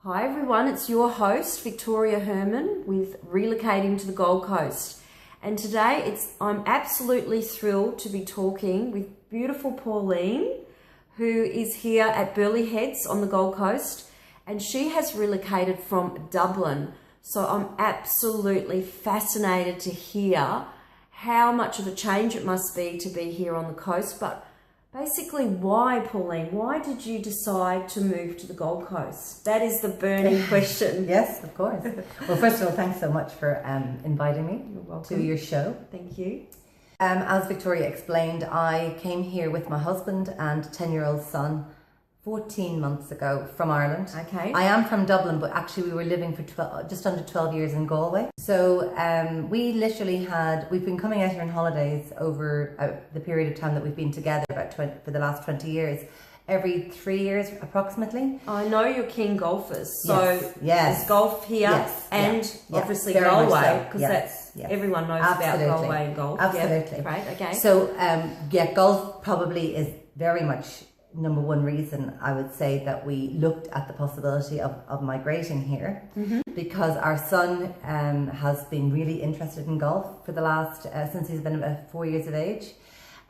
Hi everyone, it's your host Victoria Herrmann with Relocating to the Gold Coast, and today I'm absolutely thrilled to be talking with beautiful Pauline, who is here at Burleigh Heads on the Gold Coast, and she has relocated from Dublin. So I'm absolutely fascinated to hear how much of a change it must be to be here on the coast, but basically, why, Pauline? Why did you decide to move to the Gold Coast? That is the burning question. Yes, of course. Well, first of all, thanks so much for inviting me to your show. Thank you. As Victoria explained, I came here with my husband and 10-year-old son 14 months ago from Ireland. Okay. I am from Dublin, but actually we were living for just under 12 years in Galway. So we've been coming out here on holidays over the period of time that we've been together, for the last 20 years, every 3 years approximately. I know you're keen golfers, so yes. there's golf here obviously very Galway, because that's everyone knows about Galway and golf. Absolutely. Yep. Right, okay. So golf probably is very much number one reason I would say that we looked at the possibility of migrating here, because our son has been really interested in golf for the last since he's been about 4 years of age,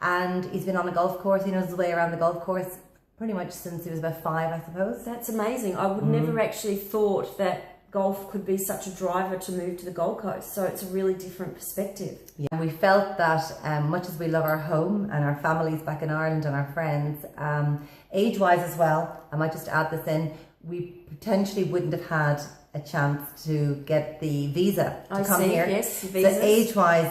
and he's been on a golf course. He knows his way around the golf course pretty much since he was about 5, I suppose. That's amazing. I would never actually thought that golf could be such a driver to move to the Gold Coast, so it's a really different perspective. Yeah, we felt that much as we love our home and our families back in Ireland and our friends, age-wise as well, I might just add this in, we potentially wouldn't have had a chance to get the visa to come here. Yes, so visas. age-wise,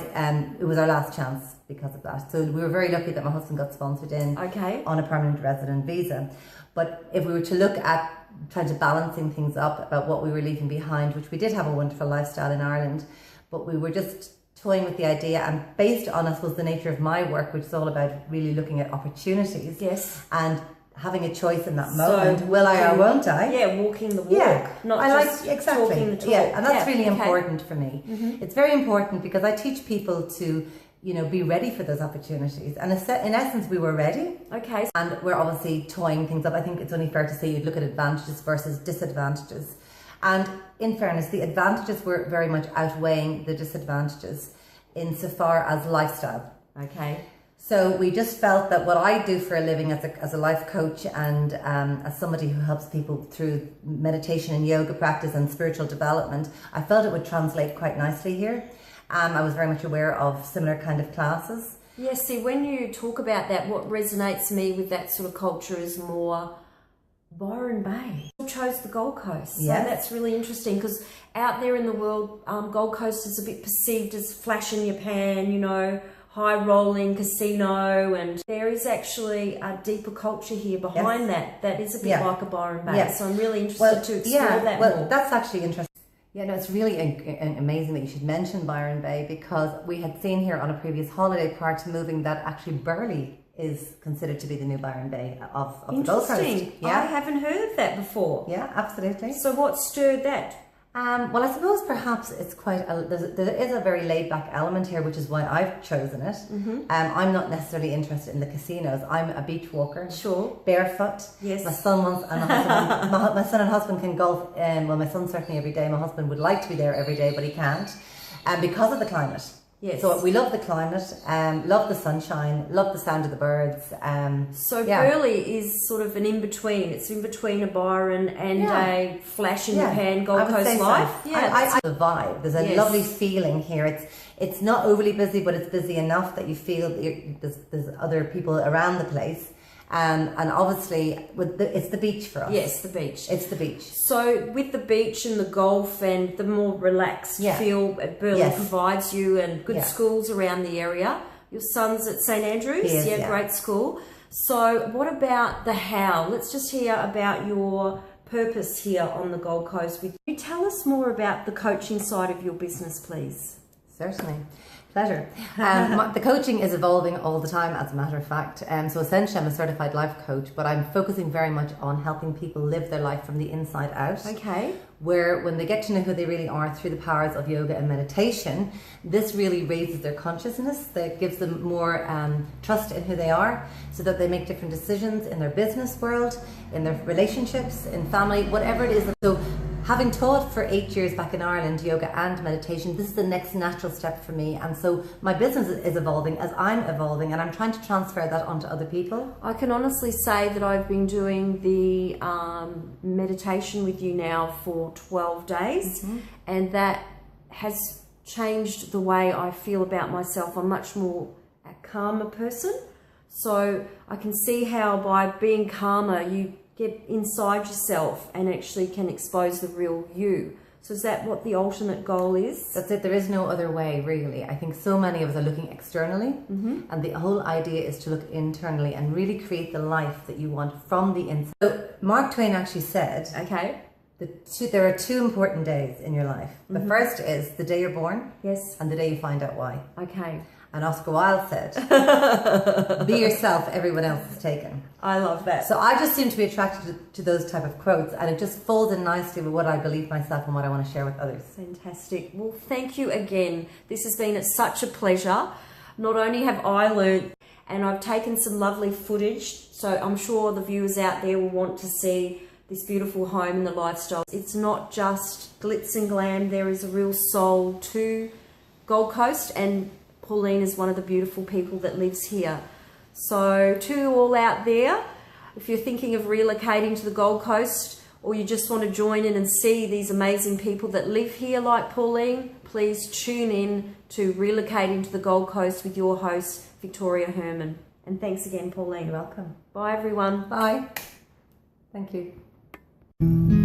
it was our last chance because of that. So we were very lucky that my husband got sponsored in on a permanent resident visa. But if we were to look at trying to balancing things up about what we were leaving behind, which we did have a wonderful lifestyle in Ireland, but we were just toying with the idea, and based on, I suppose, the nature of my work, which is all about really looking at opportunities and having a choice in that moment. So will I or won't I? Yeah, walking the walk. Yeah, not I just exactly. talking the talk. Yeah, and that's really important for me. It's very important because I teach people to, be ready for those opportunities. And in essence, we were ready. Okay. And we're obviously toying things up. I think it's only fair to say you'd look at advantages versus disadvantages. And in fairness, the advantages were very much outweighing the disadvantages insofar as lifestyle. Okay. So we just felt that what I do for a living as a life coach and as somebody who helps people through meditation and yoga practice and spiritual development, I felt it would translate quite nicely here. I was very much aware of similar kind of classes. Yes, see, when you talk about that, what resonates me with that sort of culture is more Byron Bay. You chose the Gold Coast. Yes. So that's really interesting, because out there in the world, Gold Coast is a bit perceived as flash in your pan, high rolling casino, and there is actually a deeper culture here behind that is a bit like a Byron Bay. Yes. So I'm really interested to explore that more. Well, that's actually interesting. Yeah, no, it's really amazing that you should mention Byron Bay, because we had seen here on a previous holiday prior to moving that actually Burleigh is considered to be the new Byron Bay of the Gold Coast. Interesting. Yeah. I haven't heard of that before. Yeah, absolutely. So what stirred that? Well, I suppose perhaps it's there is a very laid-back element here, which is why I've chosen it. I'm not necessarily interested in the casinos. I'm a beach walker. Sure. Barefoot. Yes. My son my son and husband can golf. Well, my son certainly every day. My husband would like to be there every day, but he can't, because of the climate. Yes. So we love the climate, love the sunshine, love the sound of the birds. Burleigh is sort of an in-between. It's in between a Byron and a flash in your pan Gold Coast life. So. Yeah, the vibe. There's a lovely feeling here. It's not overly busy, but it's busy enough that you feel that there's other people around the place. And obviously, it's the beach for us. Yes, the beach. It's the beach. So with the beach and the golf and the more relaxed feel Burleigh provides you, and good schools around the area. Your son's at St Andrews. He is, Great school. So what about the how? Let's just hear about your purpose here on the Gold Coast. Can you tell us more about the coaching side of your business, please? Certainly. Pleasure. The coaching is evolving all the time, as a matter of fact. So essentially, I'm a certified life coach, but I'm focusing very much on helping people live their life from the inside out. Okay. Where when they get to know who they really are through the powers of yoga and meditation, this really raises their consciousness, that gives them more trust in who they are, so that they make different decisions in their business world, in their relationships, in family, whatever it is. So having taught for 8 years back in Ireland yoga and meditation, this is the next natural step for me. And so my business is evolving as I'm evolving, and I'm trying to transfer that onto other people. I can honestly say that I've been doing the meditation with you now for 12 days, and that has changed the way I feel about myself. I'm much more a calmer person. So I can see how by being calmer, you get inside yourself and actually can expose the real you. So is that what the ultimate goal is? That's it. There is no other way, really. I think so many of us are looking externally, and the whole idea is to look internally and really create the life that you want from the inside. So Mark Twain actually said, okay, there are 2 important days in your life. The first is the day you're born, yes, and the day you find out why. Okay. And Oscar Wilde said, be yourself, everyone else is taken. I love that. So I just seem to be attracted to those type of quotes, and it just falls in nicely with what I believe myself and what I want to share with others. Fantastic. Well, thank you again. This has been such a pleasure. Not only have I learned, and I've taken some lovely footage, so I'm sure the viewers out there will want to see this beautiful home and the lifestyle. It's not just glitz and glam. There is a real soul to Gold Coast, and Pauline is one of the beautiful people that lives here. So to you all out there, if you're thinking of relocating to the Gold Coast, or you just want to join in and see these amazing people that live here like Pauline, please tune in to Relocating to the Gold Coast with your host, Victoria Herrmann. And thanks again, Pauline. You're welcome. Bye, everyone. Bye. Thank you.